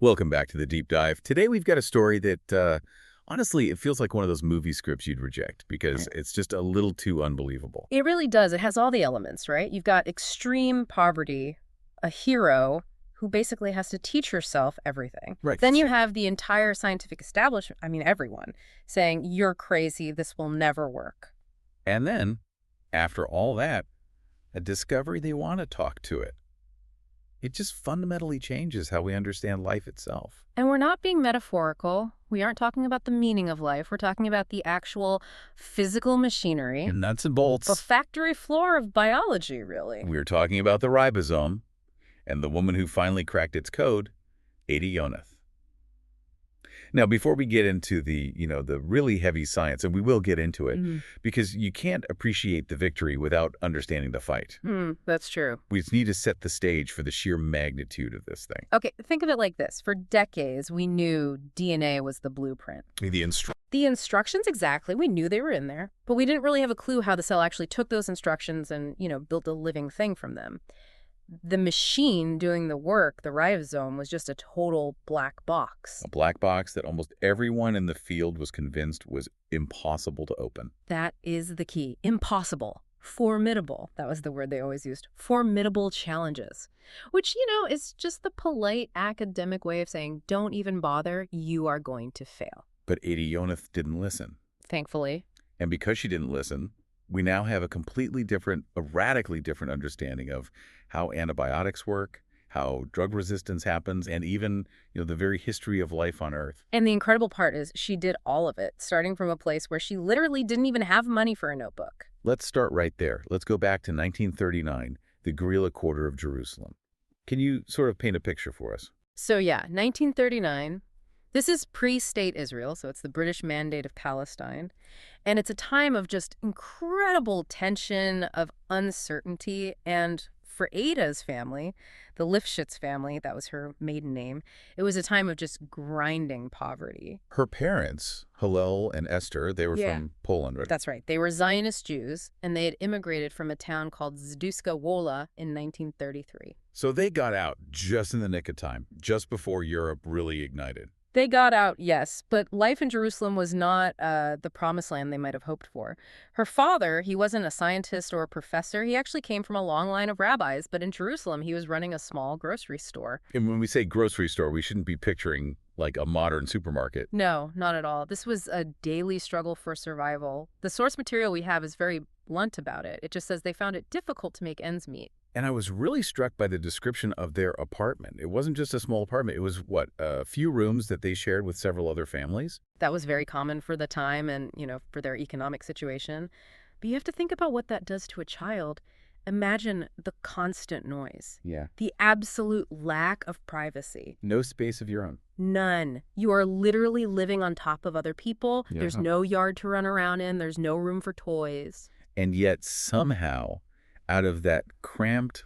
Welcome back to the Deep Dive. Today we've got a story that, honestly, it feels like one of those movie scripts you'd reject because it's just a little too unbelievable. It really does. It has all the elements, right? You've got extreme poverty, a hero who basically has to teach herself everything. Right. Then you have the entire scientific establishment, I mean everyone, saying, you're crazy, this will never work. And then, after all that, a discovery they want to talk to it. It just fundamentally changes how we understand life itself. And we're not being metaphorical. We aren't talking about the meaning of life. We're talking about the actual physical machinery. And nuts and bolts. The factory floor of biology, really. We're talking about the ribosome and the woman who finally cracked its code, Ada Yonath. Now, before we get into the really heavy science, and we will get into it, because you can't appreciate the victory without understanding the fight. That's true. We just need to set the stage for the sheer magnitude of this thing. Okay, think of it like this. For decades, we knew DNA was the blueprint. The instructions, exactly. We knew they were in there, but we didn't really have a clue how the cell actually took those instructions and, built a living thing from them. The machine doing the work, the ribosome, was just a total black box. A black box that almost everyone in the field was convinced was impossible to open. That is the key. Impossible. Formidable. That was the word they always used. Formidable challenges. Which, is just the polite academic way of saying, don't even bother, you are going to fail. But Ada Yonath didn't listen. Thankfully. And because she didn't listen, we now have a radically different understanding of how antibiotics work, how drug resistance happens, and even, the very history of life on Earth. And the incredible part is she did all of it, starting from a place where she literally didn't even have money for a notebook. Let's start right there. Let's go back to 1939, the guerrilla quarter of Jerusalem. Can you sort of paint a picture for us? So yeah, 1939. This is pre-state Israel, so it's the British Mandate of Palestine. And it's a time of just incredible tension, of uncertainty. And for Ada's family, the Lifshitz family, that was her maiden name, it was a time of just grinding poverty. Her parents, Hillel and Esther, they were from Poland, right? That's right. They were Zionist Jews, and they had immigrated from a town called Zduska Wola in 1933. So they got out just in the nick of time, just before Europe really ignited. They got out, yes, but life in Jerusalem was not the promised land they might have hoped for. Her father, he wasn't a scientist or a professor. He actually came from a long line of rabbis, but in Jerusalem, he was running a small grocery store. And when we say grocery store, we shouldn't be picturing like a modern supermarket. No, not at all. This was a daily struggle for survival. The source material we have is very blunt about it. It just says they found it difficult to make ends meet. And I was really struck by the description of their apartment. It wasn't just a small apartment. It was, a few rooms that they shared with several other families? That was very common for the time and, for their economic situation. But you have to think about what that does to a child. Imagine the constant noise. Yeah. The absolute lack of privacy. No space of your own. None. You are literally living on top of other people. Yeah. There's no yard to run around in. There's no room for toys. And yet somehow, out of that cramped,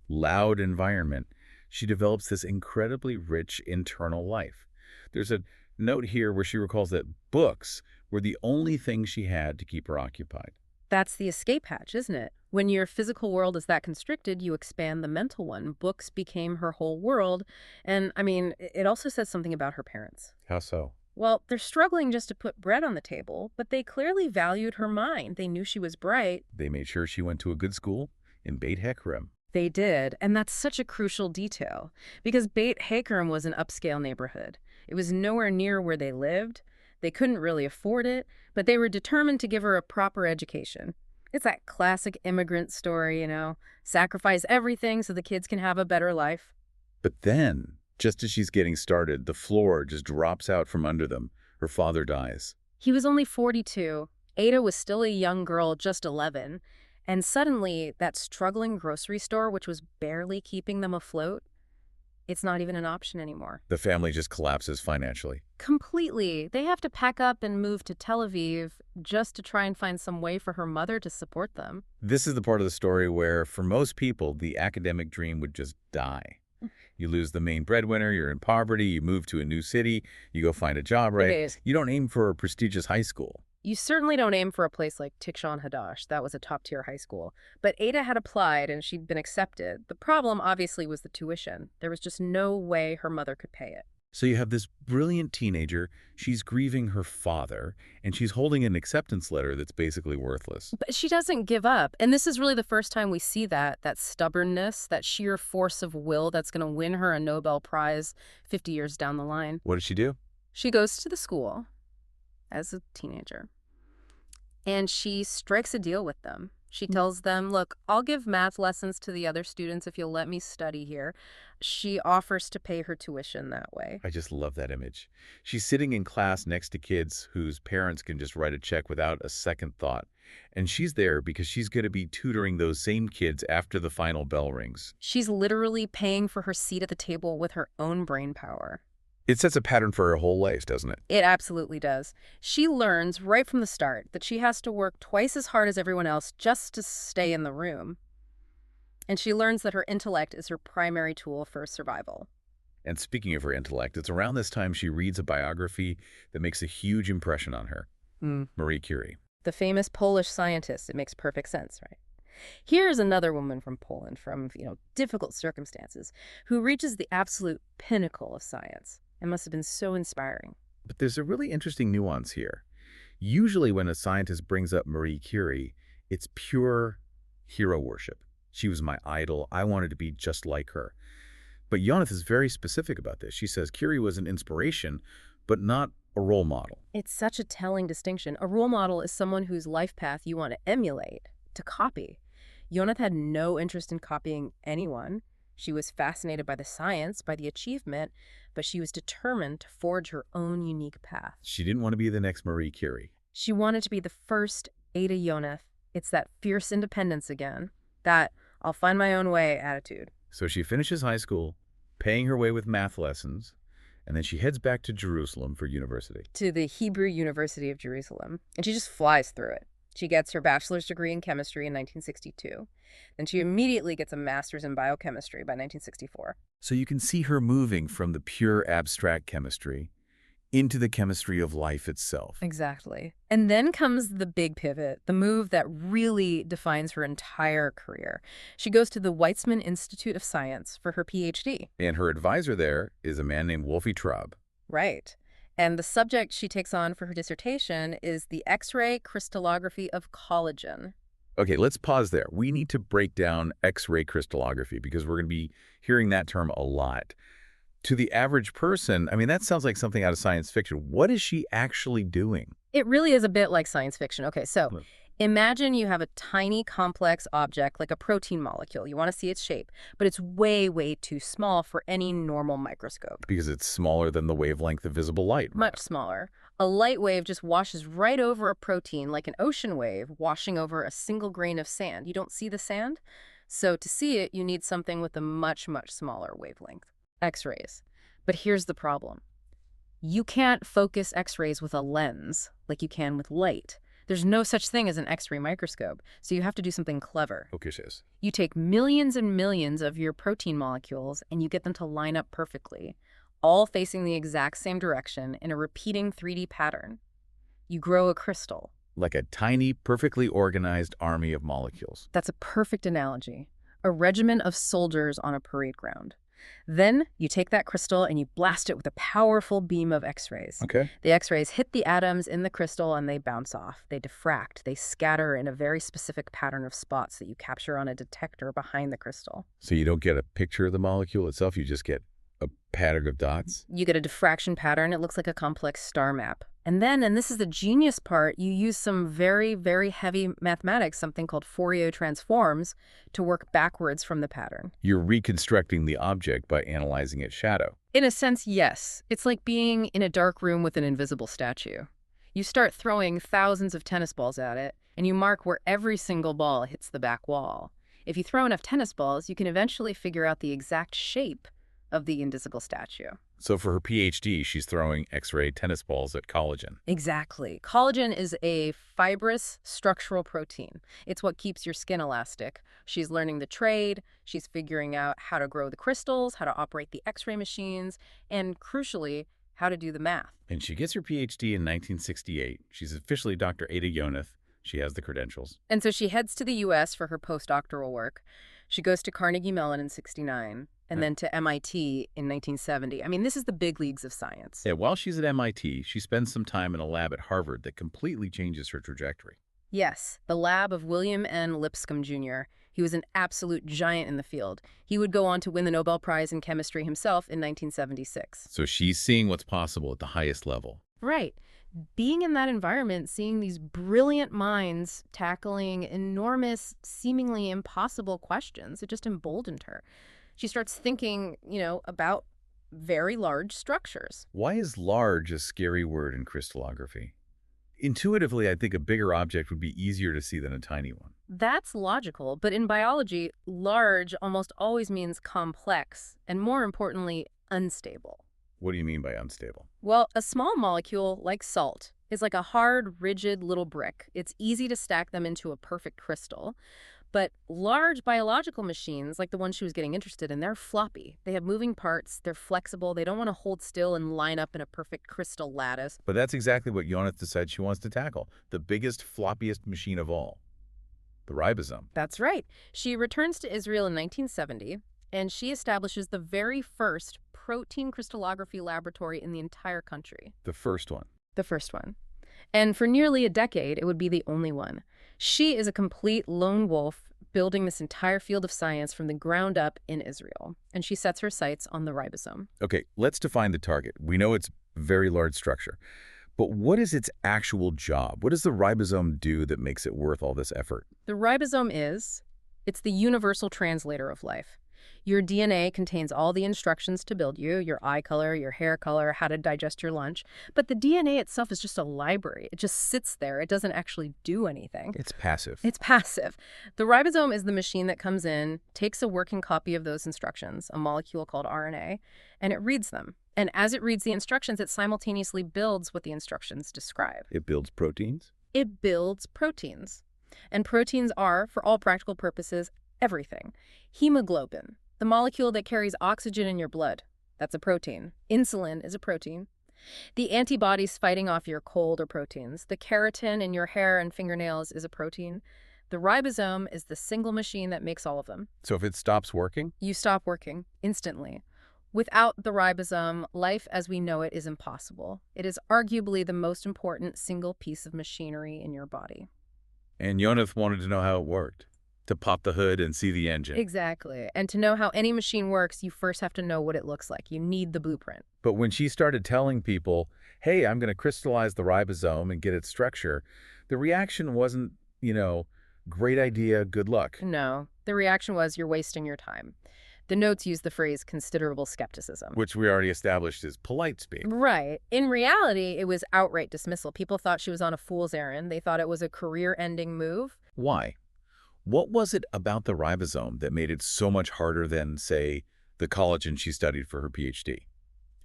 loud environment, she develops this incredibly rich internal life. There's a note here where she recalls that books were the only thing she had to keep her occupied. That's the escape hatch, isn't it? When your physical world is that constricted, you expand the mental one. Books became her whole world. And, it also says something about her parents. How so? Well, they're struggling just to put bread on the table, but they clearly valued her mind. They knew she was bright. They made sure she went to a good school in Beit Hakerem. They did, and that's such a crucial detail, because Beit Hakerem was an upscale neighborhood. It was nowhere near where they lived. They couldn't really afford it, but they were determined to give her a proper education. It's that classic immigrant story, sacrifice everything so the kids can have a better life. But then, just as she's getting started, the floor just drops out from under them. Her father dies. He was only 42. Ada was still a young girl, just 11. And suddenly, that struggling grocery store, which was barely keeping them afloat, it's not even an option anymore. The family just collapses financially. Completely. They have to pack up and move to Tel Aviv just to try and find some way for her mother to support them. This is the part of the story where, for most people, the academic dream would just die. You lose the main breadwinner, you're in poverty, you move to a new city, you go find a job, right? You don't aim for a prestigious high school. You certainly don't aim for a place like Tikhon Hadash. That was a top-tier high school. But Ada had applied and she'd been accepted. The problem, obviously, was the tuition. There was just no way her mother could pay it. So you have this brilliant teenager, she's grieving her father, and she's holding an acceptance letter that's basically worthless. But she doesn't give up. And this is really the first time we see that stubbornness, that sheer force of will that's going to win her a Nobel Prize 50 years down the line. What does she do? She goes to the school as a teenager, and she strikes a deal with them. She tells them, look, I'll give math lessons to the other students if you'll let me study here. She offers to pay her tuition that way. I just love that image. She's sitting in class next to kids whose parents can just write a check without a second thought. And she's there because she's going to be tutoring those same kids after the final bell rings. She's literally paying for her seat at the table with her own brain power. It sets a pattern for her whole life, doesn't it? It absolutely does. She learns right from the start that she has to work twice as hard as everyone else just to stay in the room. And she learns that her intellect is her primary tool for survival. And speaking of her intellect, it's around this time she reads a biography that makes a huge impression on her. Marie Curie. The famous Polish scientist. It makes perfect sense, right? Here's another woman from Poland, from, difficult circumstances, who reaches the absolute pinnacle of science. It must have been so inspiring. But there's a really interesting nuance here. Usually when a scientist brings up Marie Curie, it's pure hero worship. She was my idol. I wanted to be just like her. But Yonath is very specific about this. She says Curie was an inspiration, but not a role model. It's such a telling distinction. A role model is someone whose life path you want to emulate, to copy. Yonath had no interest in copying anyone. She was fascinated by the science, by the achievement, but she was determined to forge her own unique path. She didn't want to be the next Marie Curie. She wanted to be the first Ada Yonath. It's that fierce independence again, that I'll find my own way attitude. So she finishes high school, paying her way with math lessons, and then she heads back to Jerusalem for university. To the Hebrew University of Jerusalem, and she just flies through it. She gets her bachelor's degree in chemistry in 1962. Then she immediately gets a master's in biochemistry by 1964. So you can see her moving from the pure abstract chemistry into the chemistry of life itself. Exactly. And then comes the big pivot, the move that really defines her entire career. She goes to the Weizmann Institute of Science for her PhD. And her advisor there is a man named Wolfie Traub. Right. And the subject she takes on for her dissertation is the X-ray crystallography of collagen. Okay, let's pause there. We need to break down X-ray crystallography because we're going to be hearing that term a lot. To the average person, I mean, that sounds like something out of science fiction. What is she actually doing? It really is a bit like science fiction. Okay, so imagine you have a tiny complex object like a protein molecule. You want to see its shape, but it's way, way too small for any normal microscope. Because it's smaller than the wavelength of visible light. Much smaller. A light wave just washes right over a protein like an ocean wave washing over a single grain of sand. You don't see the sand? So to see it, you need something with a much, much smaller wavelength. X-rays. But here's the problem. You can't focus X-rays with a lens like you can with light. There's no such thing as an X-ray microscope, so you have to do something clever. Okay, sis. You take millions and millions of your protein molecules and you get them to line up perfectly, all facing the exact same direction in a repeating 3D pattern. You grow a crystal. Like a tiny, perfectly organized army of molecules. That's a perfect analogy. A regiment of soldiers on a parade ground. Then you take that crystal and you blast it with a powerful beam of X-rays. Okay. The X-rays hit the atoms in the crystal and they bounce off. They diffract. They scatter in a very specific pattern of spots that you capture on a detector behind the crystal. So you don't get a picture of the molecule itself, you just get a pattern of dots? You get a diffraction pattern. It looks like a complex star map. And then, and this is the genius part, you use some very, very heavy mathematics, something called Fourier transforms, to work backwards from the pattern. You're reconstructing the object by analyzing its shadow. In a sense, yes. It's like being in a dark room with an invisible statue. You start throwing thousands of tennis balls at it, and you mark where every single ball hits the back wall. If you throw enough tennis balls, you can eventually figure out the exact shape of the invisible statue. So for her PhD, she's throwing X-ray tennis balls at collagen. Exactly. Collagen is a fibrous structural protein. It's what keeps your skin elastic. She's learning the trade. She's figuring out how to grow the crystals, how to operate the X-ray machines, and crucially, how to do the math. And she gets her PhD in 1968. She's officially Dr. Ada Yonath. She has the credentials. And so she heads to the U.S. for her postdoctoral work. She goes to Carnegie Mellon in '69. and then to MIT in 1970. I mean, this is the big leagues of science. Yeah, while she's at MIT, she spends some time in a lab at Harvard that completely changes her trajectory. Yes, the lab of William N. Lipscomb Jr. He was an absolute giant in the field. He would go on to win the Nobel Prize in chemistry himself in 1976. So she's seeing what's possible at the highest level. Right. Being in that environment, seeing these brilliant minds tackling enormous, seemingly impossible questions, it just emboldened her. She starts thinking, about very large structures. Why is large a scary word in crystallography? Intuitively, I think a bigger object would be easier to see than a tiny one. That's logical, but in biology, large almost always means complex, and more importantly, unstable. What do you mean by unstable? Well, a small molecule, like salt, is like a hard, rigid little brick. It's easy to stack them into a perfect crystal. But large biological machines, like the one she was getting interested in, they're floppy. They have moving parts, they're flexible, they don't want to hold still and line up in a perfect crystal lattice. But that's exactly what Yonath decides she wants to tackle, the biggest, floppiest machine of all, the ribosome. That's right. She returns to Israel in 1970, and she establishes the very first protein crystallography laboratory in the entire country. The first one. The first one. And for nearly a decade, it would be the only one. She is a complete lone wolf building this entire field of science from the ground up in Israel. And she sets her sights on the ribosome. Okay, let's define the target. We know it's a very large structure. But what is its actual job? What does the ribosome do that makes it worth all this effort? The ribosome it's the universal translator of life. Your DNA contains all the instructions to build you, your eye color, your hair color, how to digest your lunch. But the DNA itself is just a library. It just sits there. It doesn't actually do anything. It's passive. It's passive. The ribosome is the machine that comes in, takes a working copy of those instructions, a molecule called RNA, and it reads them. And as it reads the instructions, it simultaneously builds what the instructions describe. It builds proteins? It builds proteins. And proteins are, for all practical purposes, everything. Hemoglobin, the molecule that carries oxygen in your blood, that's a protein. Insulin is a protein. The antibodies fighting off your cold are proteins. The keratin in your hair and fingernails is a protein. The ribosome is the single machine that makes all of them. So if it stops working? You stop working instantly. Without the ribosome, life as we know it is impossible. It is arguably the most important single piece of machinery in your body. And Yonath wanted to know how it worked, to pop the hood and see the engine. Exactly. And to know how any machine works, you first have to know what it looks like. You need the blueprint. But when she started telling people, hey, I'm going to crystallize the ribosome and get its structure, the reaction wasn't, great idea, good luck. No. The reaction was, you're wasting your time. The notes use the phrase considerable skepticism. Which we already established is polite speak. Right. In reality, it was outright dismissal. People thought she was on a fool's errand. They thought it was a career-ending move. Why? What was it about the ribosome that made it so much harder than, say, the collagen she studied for her PhD?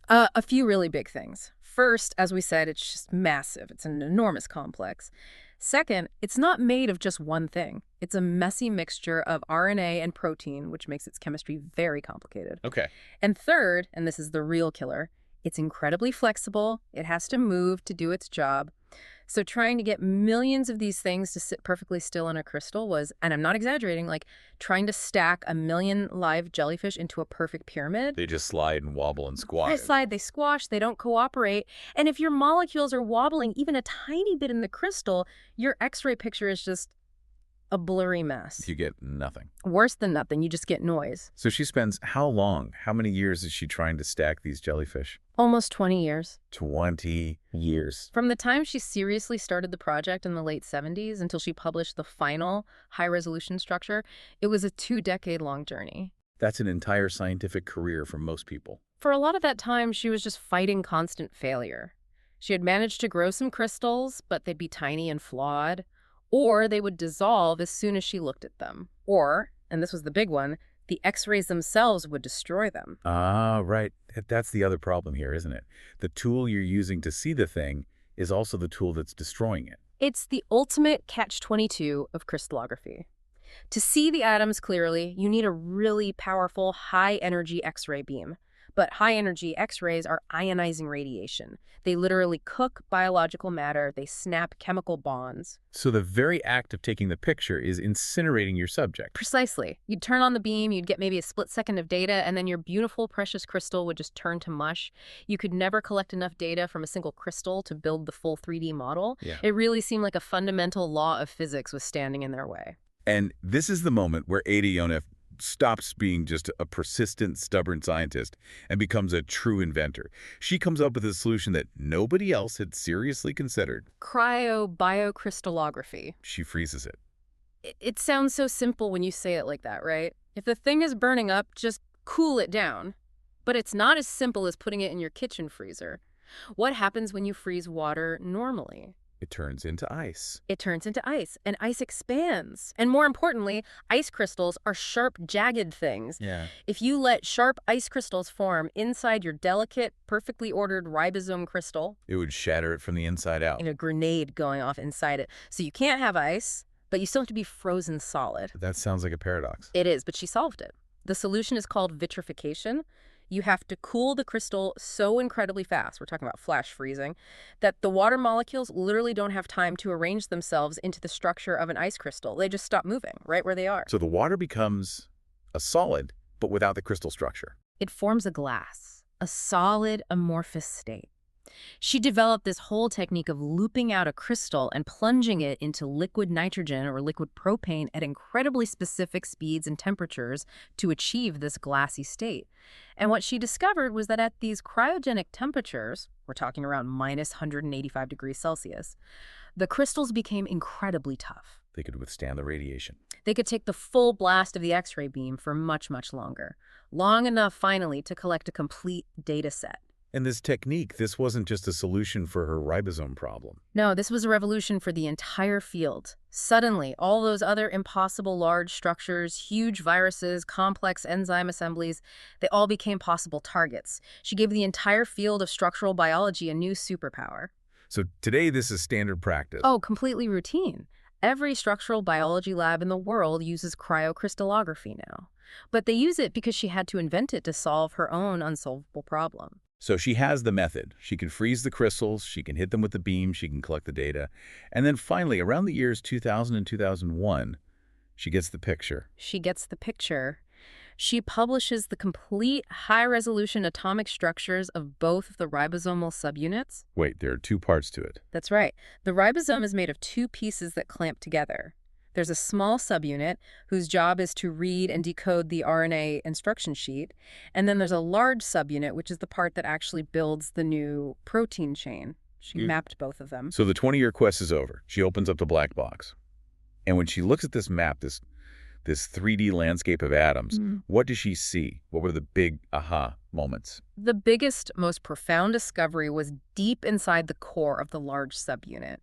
A few really big things. First, as we said, it's just massive. It's an enormous complex. Second, it's not made of just one thing. It's a messy mixture of RNA and protein, which makes its chemistry very complicated. Okay. And third, and this is the real killer, it's incredibly flexible. It has to move to do its job. So trying to get millions of these things to sit perfectly still in a crystal was, and I'm not exaggerating, like trying to stack 1 million live jellyfish into a perfect pyramid. They just slide and wobble and squash. They slide, they squash, they don't cooperate. And if your molecules are wobbling even a tiny bit in the crystal, your X-ray picture is just a blurry mess. You get nothing. Worse than nothing, you just get noise. So she spends how long, how many years is she trying to stack these jellyfish? Almost 20 years. 20 years. From the time she seriously started the project in the late 70s until she published the final high-resolution structure, it was a 2-decade-long journey. That's an entire scientific career for most people. For a lot of that time, she was just fighting constant failure. She had managed to grow some crystals, but they'd be tiny and flawed. Or they would dissolve as soon as she looked at them. Or, and this was the big one, the X-rays themselves would destroy them. Ah, right. That's the other problem here, isn't it? The tool you're using to see the thing is also the tool that's destroying it. It's the ultimate catch-22 of crystallography. To see the atoms clearly, you need a really powerful, high-energy X-ray beam. But high-energy X-rays are ionizing radiation. They literally cook biological matter. They snap chemical bonds. So the very act of taking the picture is incinerating your subject. Precisely. You'd turn on the beam, you'd get maybe a split second of data, and then your beautiful, precious crystal would just turn to mush. You could never collect enough data from a single crystal to build the full 3D model. Yeah. It really seemed like a fundamental law of physics was standing in their way. And this is the moment where Ada Yonath stops being just a persistent, stubborn scientist and becomes a true inventor. She comes up with a solution that nobody else had seriously considered. Cryo bio-crystallography. She freezes it. It sounds so simple when you say it like that, right? If the thing is burning up, just cool it down. But it's not as simple as putting it in your kitchen freezer. What happens when you freeze water normally? It turns into ice. It turns into ice, and ice expands. And more importantly, ice crystals are sharp, jagged things. Yeah. If you let sharp ice crystals form inside your delicate, perfectly ordered ribosome crystal, It would shatter it from the inside out. and a grenade going off inside it. So you can't have ice, but you still have to be frozen solid. That sounds like a paradox. It is, but she solved it. The solution is called vitrification. You have to cool the crystal so incredibly fast, we're talking about flash freezing, that the water molecules literally don't have time to arrange themselves into the structure of an ice crystal. They just stop moving right where they are. So the water becomes a solid, but without the crystal structure. It forms a glass, a solid amorphous state. She developed this whole technique of looping out a crystal and plunging it into liquid nitrogen or liquid propane at incredibly specific speeds and temperatures to achieve this glassy state. And what she discovered was that at these cryogenic temperatures, we're talking around minus 185 degrees Celsius, the crystals became incredibly tough. They could withstand the radiation. They could take the full blast of the X-ray beam for much, much longer. Long enough, finally, to collect a complete data set. And this technique, this wasn't just a solution for her ribosome problem. No, this was a revolution for the entire field. Suddenly, all those other impossible large structures, huge viruses, complex enzyme assemblies, they all became possible targets. She gave the entire field of structural biology a new superpower. So today, this is standard practice. Oh, completely routine. Every structural biology lab in the world uses cryocrystallography now. But they use it because she had to invent it to solve her own unsolvable problem. So she has the method. She can freeze the crystals, she can hit them with the beam, she can collect the data. And then finally, around the years 2000 and 2001, she gets the picture. She gets the picture. She publishes the complete high-resolution atomic structures of both of the ribosomal subunits. Wait, there are two parts to it. That's right. The ribosome is made of two pieces that clamp together. There's a small subunit whose job is to read and decode the RNA instruction sheet. And then there's a large subunit, which is the part that actually builds the new protein chain. She mapped both of them. So the 20-year quest is over. She opens up the black box. And when she looks at this map, this 3D landscape of atoms, what does she see? What were the big aha moments? The biggest, most profound discovery was deep inside the core of the large subunit.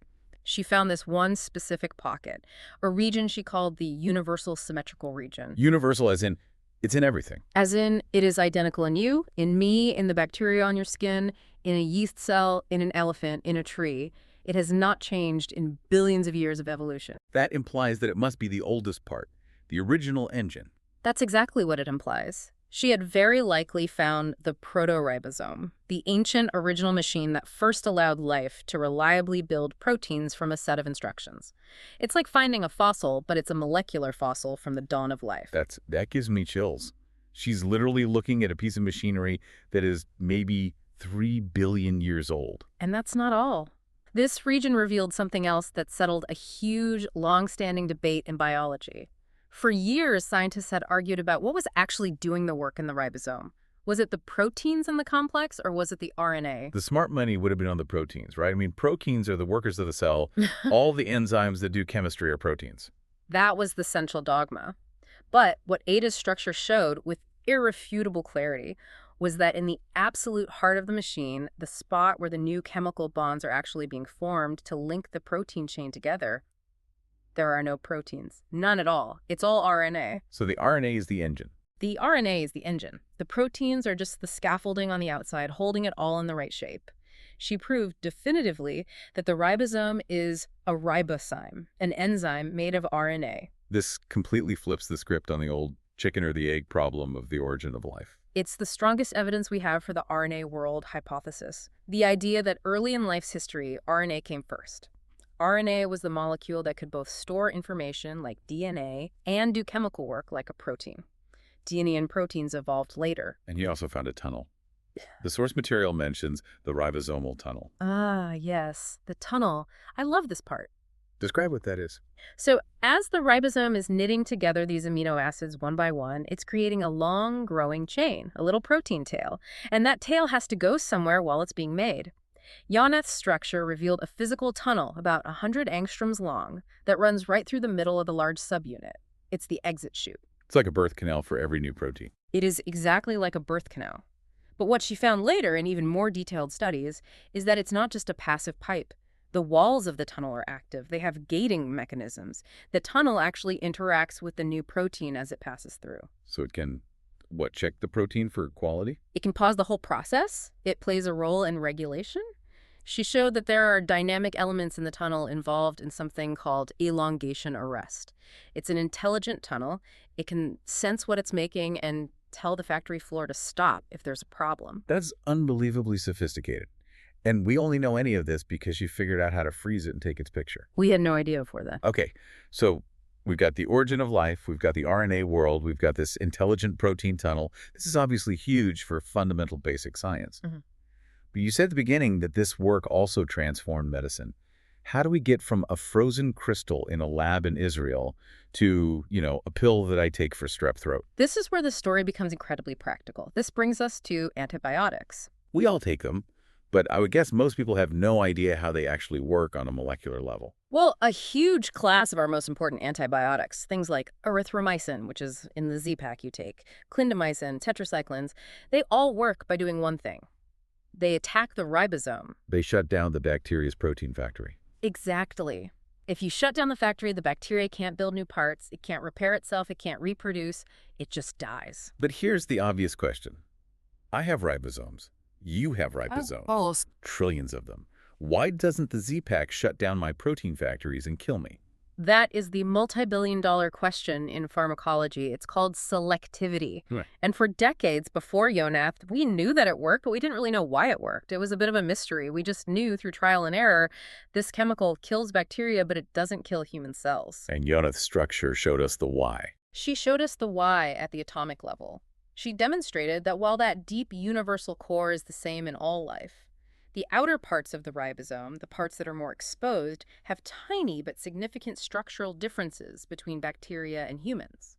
She found this one specific pocket, a region she called the universal symmetrical region. Universal as in, it's in everything. As in, it is identical in you, in me, in the bacteria on your skin, in a yeast cell, in an elephant, in a tree. It has not changed in billions of years of evolution. That implies that it must be the oldest part, the original engine. That's exactly what it implies. She had very likely found the proto-ribosome, the ancient original machine that first allowed life to reliably build proteins from a set of instructions. It's like finding a fossil, but it's a molecular fossil from the dawn of life. That gives me chills. She's literally looking at a piece of machinery that is maybe 3 billion years old. And that's not all. This region revealed something else that settled a huge, long-standing debate in biology. For years, scientists had argued about what was actually doing the work in the ribosome. Was it the proteins in the complex, or was it the RNA? The smart money would have been on the proteins, right? I mean, proteins are the workers of the cell. All the enzymes that do chemistry are proteins. That was the central dogma. But what Ada's structure showed with irrefutable clarity was that in the absolute heart of the machine, the spot where the new chemical bonds are actually being formed to link the protein chain together, there are no proteins. None at all. It's all RNA. So the RNA is the engine. The RNA is the engine. The proteins are just the scaffolding on the outside, holding it all in the right shape. She proved definitively that the ribosome is a ribosome, an enzyme made of RNA. This completely flips the script on the old chicken or the egg problem of the origin of life. It's the strongest evidence we have for the RNA world hypothesis, the idea that early in life's history, RNA came first. RNA was the molecule that could both store information, like DNA, and do chemical work, like a protein. DNA and proteins evolved later. And he also found a tunnel. The source material mentions the ribosomal tunnel. Ah, yes, the tunnel. I love this part. Describe what that is. So as the ribosome is knitting together these amino acids one by one, it's creating a long growing chain, a little protein tail. And that tail has to go somewhere while it's being made. Yonath's structure revealed a physical tunnel about 100 angstroms long that runs right through the middle of the large subunit. It's the exit chute. It's like a birth canal for every new protein. It is exactly like a birth canal. But what she found later in even more detailed studies is that it's not just a passive pipe. The walls of the tunnel are active. They have gating mechanisms. The tunnel actually interacts with the new protein as it passes through. So it can, check the protein for quality? It can pause the whole process. It plays a role in regulation. She showed that there are dynamic elements in the tunnel involved in something called elongation arrest. It's an intelligent tunnel. It can sense what it's making and tell the factory floor to stop if there's a problem. That's unbelievably sophisticated. And we only know any of this because you figured out how to freeze it and take its picture. We had no idea before that. Okay, so we've got the origin of life, we've got the RNA world, we've got this intelligent protein tunnel. This is obviously huge for fundamental basic science. Mm-hmm. But you said at the beginning that this work also transformed medicine. How do we get from a frozen crystal in a lab in Israel to, a pill that I take for strep throat? This is where the story becomes incredibly practical. This brings us to antibiotics. We all take them, but I would guess most people have no idea how they actually work on a molecular level. Well, a huge class of our most important antibiotics, things like erythromycin, which is in the Z-Pack you take, clindamycin, tetracyclines, they all work by doing one thing. They attack the ribosome. They shut down the bacteria's protein factory. Exactly. If you shut down the factory, the bacteria can't build new parts, it can't repair itself, it can't reproduce, it just dies. But here's the obvious question. I have ribosomes. You have ribosomes. Trillions of them. Why doesn't the Z-Pack shut down my protein factories and kill me? That is the multi-billion-dollar question in pharmacology. It's called selectivity. Right. And for decades before Yonath, we knew that it worked, but we didn't really know why it worked. It was a bit of a mystery. We just knew through trial and error this chemical kills bacteria, but it doesn't kill human cells. And Yonath's structure showed us the why. She showed us the why at the atomic level. She demonstrated that while that deep universal core is the same in all life, the outer parts of the ribosome, the parts that are more exposed, have tiny but significant structural differences between bacteria and humans.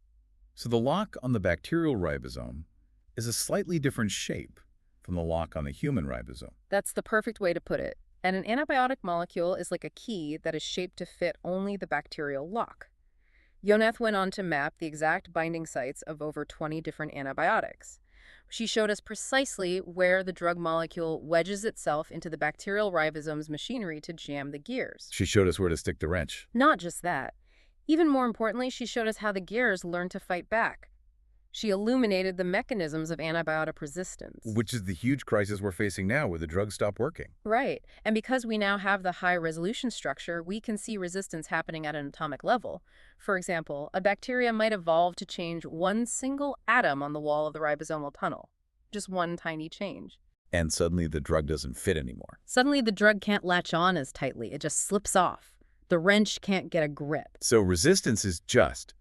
So the lock on the bacterial ribosome is a slightly different shape from the lock on the human ribosome. That's the perfect way to put it. And an antibiotic molecule is like a key that is shaped to fit only the bacterial lock. Yonath went on to map the exact binding sites of over 20 different antibiotics. She showed us precisely where the drug molecule wedges itself into the bacterial ribosome's machinery to jam the gears. She showed us where to stick the wrench. Not just that. Even more importantly, she showed us how the gears learn to fight back. She illuminated the mechanisms of antibiotic resistance. Which is the huge crisis we're facing now where the drugs stop working. Right. And because we now have the high-resolution structure, we can see resistance happening at an atomic level. For example, a bacteria might evolve to change one single atom on the wall of the ribosomal tunnel. Just one tiny change. And suddenly the drug doesn't fit anymore. Suddenly the drug can't latch on as tightly. It just slips off. The wrench can't get a grip. So resistance is just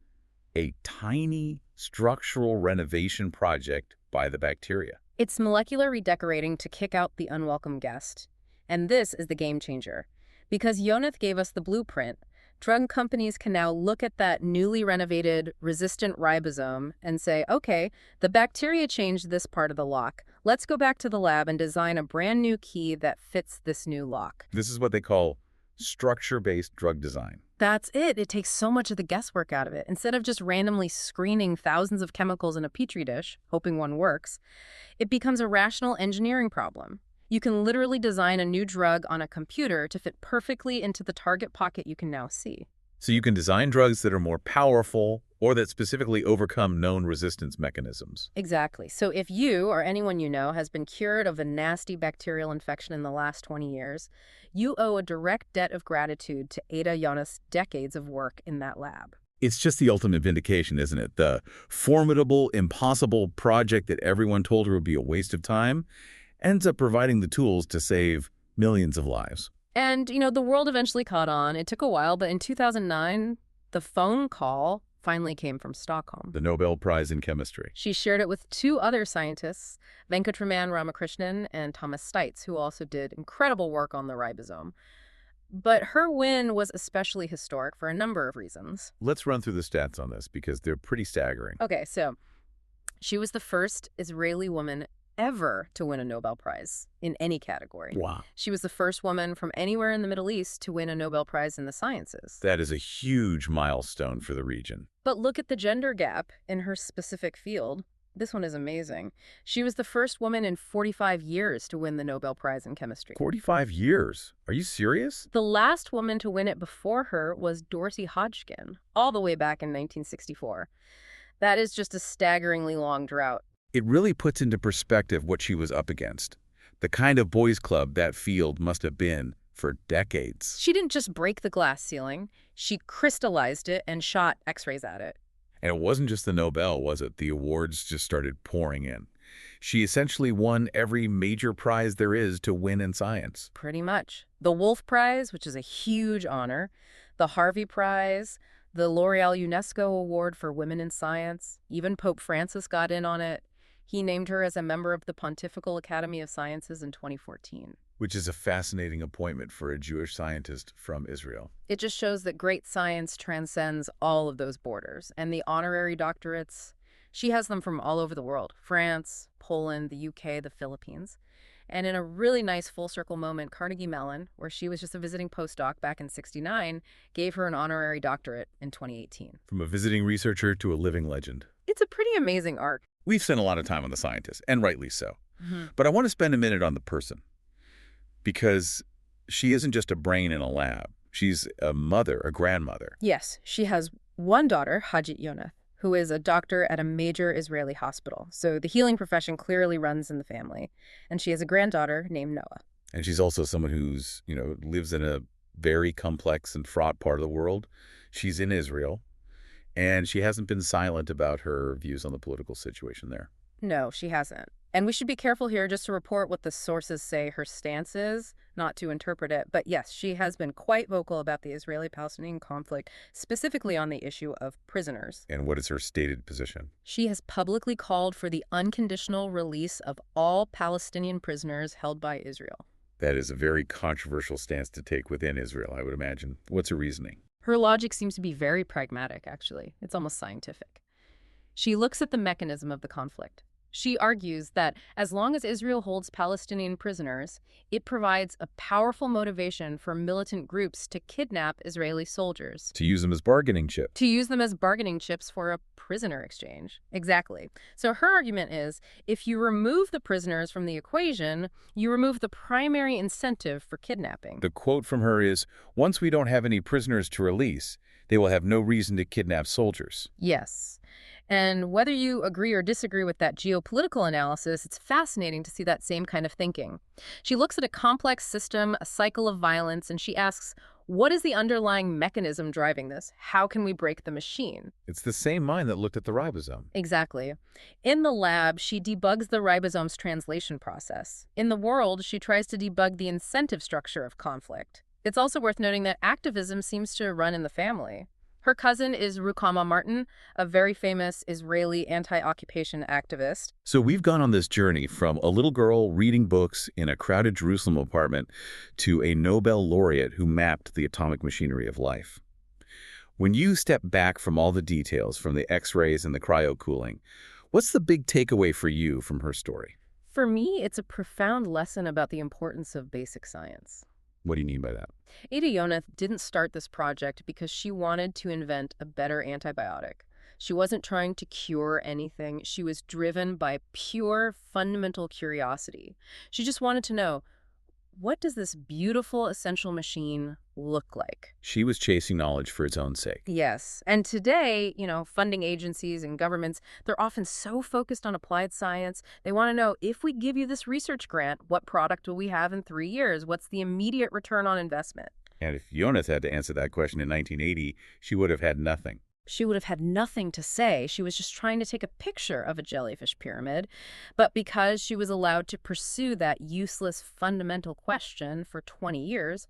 a tiny structural renovation project by the bacteria. It's molecular redecorating to kick out the unwelcome guest. And this is the game changer. Because Yonath gave us the blueprint, drug companies can now look at that newly renovated, resistant ribosome and say, okay, the bacteria changed this part of the lock. Let's go back to the lab and design a brand new key that fits this new lock. This is what they call structure-based drug design. That's it. It takes so much of the guesswork out of it. Instead of just randomly screening thousands of chemicals in a petri dish, hoping one works, it becomes a rational engineering problem. You can literally design a new drug on a computer to fit perfectly into the target pocket you can now see. So you can design drugs that are more powerful or that specifically overcome known resistance mechanisms. Exactly. So if you or anyone you know has been cured of a nasty bacterial infection in the last 20 years, you owe a direct debt of gratitude to Ada Yonath's decades of work in that lab. It's just the ultimate vindication, isn't it? The formidable, impossible project that everyone told her would be a waste of time ends up providing the tools to save millions of lives. And, the world eventually caught on. It took a while, but in 2009, the phone call finally came from Stockholm. The Nobel Prize in Chemistry. She shared it with two other scientists, Venkatraman Ramakrishnan and Thomas Stites, who also did incredible work on the ribosome. But her win was especially historic for a number of reasons. Let's run through the stats on this because they're pretty staggering. Okay, so she was the first Israeli woman ever to win a Nobel Prize in any category. Wow. She was the first woman from anywhere in the Middle East to win a Nobel Prize in the sciences. That is a huge milestone for the region. But look at the gender gap in her specific field. This one is amazing. She was the first woman in 45 years to win the Nobel Prize in chemistry. 45 years? Are you serious? The last woman to win it before her was Dorothy Hodgkin, all the way back in 1964. That is just a staggeringly long drought. It really puts into perspective what she was up against. The kind of boys' club that field must have been for decades. She didn't just break the glass ceiling. She crystallized it and shot X-rays at it. And it wasn't just the Nobel, was it? The awards just started pouring in. She essentially won every major prize there is to win in science. Pretty much. The Wolf Prize, which is a huge honor, the Harvey Prize, the L'Oreal UNESCO Award for Women in Science. Even Pope Francis got in on it. He named her as a member of the Pontifical Academy of Sciences in 2014. Which is a fascinating appointment for a Jewish scientist from Israel. It just shows that great science transcends all of those borders. And the honorary doctorates, she has them from all over the world. France, Poland, the UK, the Philippines. And in a really nice full-circle moment, Carnegie Mellon, where she was just a visiting postdoc back in '69, gave her an honorary doctorate in 2018. From a visiting researcher to a living legend. It's a pretty amazing arc. We've spent a lot of time on the scientist, and rightly so. But I want to spend a minute on the person. Because she isn't just a brain in a lab. She's a mother, a grandmother. Yes, she has one daughter, Ada Yonath, who is a doctor at a major Israeli hospital. So the healing profession clearly runs in the family. And she has a granddaughter named Noah. And she's also someone who's, lives in a very complex and fraught part of the world. She's in Israel. And she hasn't been silent about her views on the political situation there. No, she hasn't. And we should be careful here just to report what the sources say her stance is, not to interpret it. But yes, she has been quite vocal about the Israeli-Palestinian conflict, specifically on the issue of prisoners. And what is her stated position? She has publicly called for the unconditional release of all Palestinian prisoners held by Israel. That is a very controversial stance to take within Israel, I would imagine. What's her reasoning? Her logic seems to be very pragmatic, actually. It's almost scientific. She looks at the mechanism of the conflict. She argues that as long as Israel holds Palestinian prisoners, it provides a powerful motivation for militant groups to kidnap Israeli soldiers. To use them as bargaining chips. To use them as bargaining chips for a prisoner exchange. Exactly. So her argument is, if you remove the prisoners from the equation, you remove the primary incentive for kidnapping. The quote from her is, "Once we don't have any prisoners to release, they will have no reason to kidnap soldiers." Yes. And whether you agree or disagree with that geopolitical analysis, it's fascinating to see that same kind of thinking. She looks at a complex system, a cycle of violence, and she asks, what is the underlying mechanism driving this? How can we break the machine? It's the same mind that looked at the ribosome. Exactly. In the lab, she debugs the ribosome's translation process. In the world, she tries to debug the incentive structure of conflict. It's also worth noting that activism seems to run in the family. Her cousin is Ruchama Martin, a very famous Israeli anti-occupation activist. So we've gone on this journey from a little girl reading books in a crowded Jerusalem apartment to a Nobel laureate who mapped the atomic machinery of life. When you step back from all the details, from the X-rays and the cryo cooling, what's the big takeaway for you from her story? For me, it's a profound lesson about the importance of basic science. What do you mean by that? Ada Yonath didn't start this project because she wanted to invent a better antibiotic. She wasn't trying to cure anything. She was driven by pure, fundamental curiosity. She just wanted to know, what does this beautiful, essential machine look like? She was chasing knowledge for its own sake. Yes. And today, funding agencies and governments, they're often so focused on applied science. They want to know, if we give you this research grant, what product will we have in 3 years? What's the immediate return on investment? And if Yonath had to answer that question in 1980, she would have had nothing. She would have had nothing to say. She was just trying to take a picture of a jellyfish pyramid. But because she was allowed to pursue that useless fundamental question for 20 years,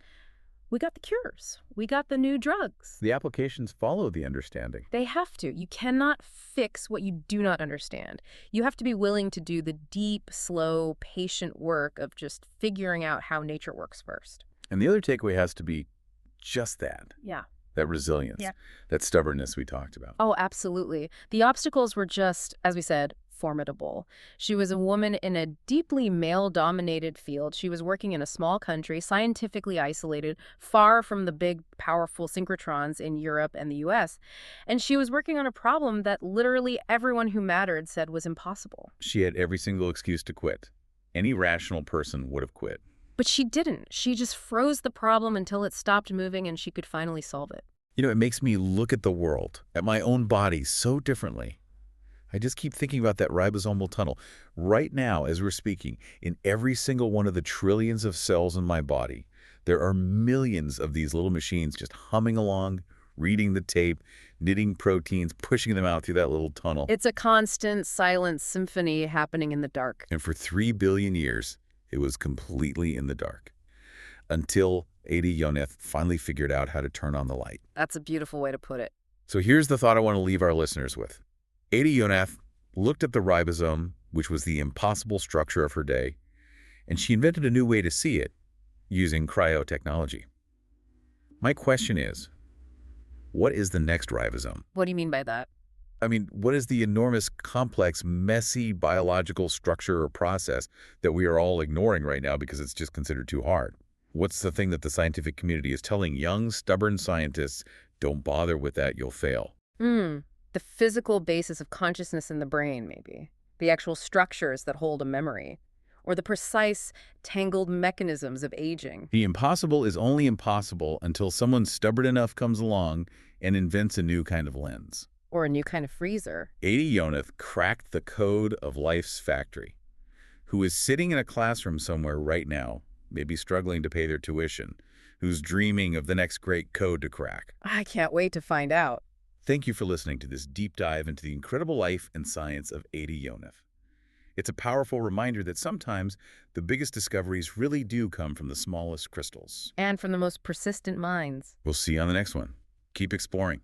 we got the cures. We got the new drugs. The applications follow the understanding. They have to. You cannot fix what you do not understand. You have to be willing to do the deep, slow, patient work of just figuring out how nature works first. And the other takeaway has to be just that. Yeah. That resilience, that stubbornness we talked about. Oh, absolutely. The obstacles were just, as we said, formidable. She was a woman in a deeply male-dominated field. She was working in a small country, scientifically isolated, far from the big, powerful synchrotrons in Europe and the US. And she was working on a problem that literally everyone who mattered said was impossible. She had every single excuse to quit. Any rational person would have quit. But she didn't. She just froze the problem until it stopped moving and she could finally solve it. You know, it makes me look at the world, at my own body, so differently. I just keep thinking about that ribosomal tunnel. Right now, as we're speaking, in every single one of the trillions of cells in my body, there are millions of these little machines just humming along, reading the tape, knitting proteins, pushing them out through that little tunnel. It's a constant, silent symphony happening in the dark. And for 3 billion years, it was completely in the dark. Until Ada Yonath finally figured out how to turn on the light. That's a beautiful way to put it. So here's the thought I want to leave our listeners with. Ada Yonath looked at the ribosome, which was the impossible structure of her day, and she invented a new way to see it using cryo technology. My question is, what is the next ribosome? What do you mean by that? I mean, what is the enormous, complex, messy biological structure or process that we are all ignoring right now because it's just considered too hard? What's the thing that the scientific community is telling young, stubborn scientists, don't bother with that, you'll fail? The physical basis of consciousness in the brain, maybe. The actual structures that hold a memory. Or the precise, tangled mechanisms of aging. The impossible is only impossible until someone stubborn enough comes along and invents a new kind of lens. Or a new kind of freezer. Ada Yonath cracked the code of life's factory, who is sitting in a classroom somewhere right now, maybe struggling to pay their tuition, who's dreaming of the next great code to crack. I can't wait to find out. Thank you for listening to this deep dive into the incredible life and science of Ada Yonath. It's a powerful reminder that sometimes the biggest discoveries really do come from the smallest crystals. And from the most persistent minds. We'll see you on the next one. Keep exploring.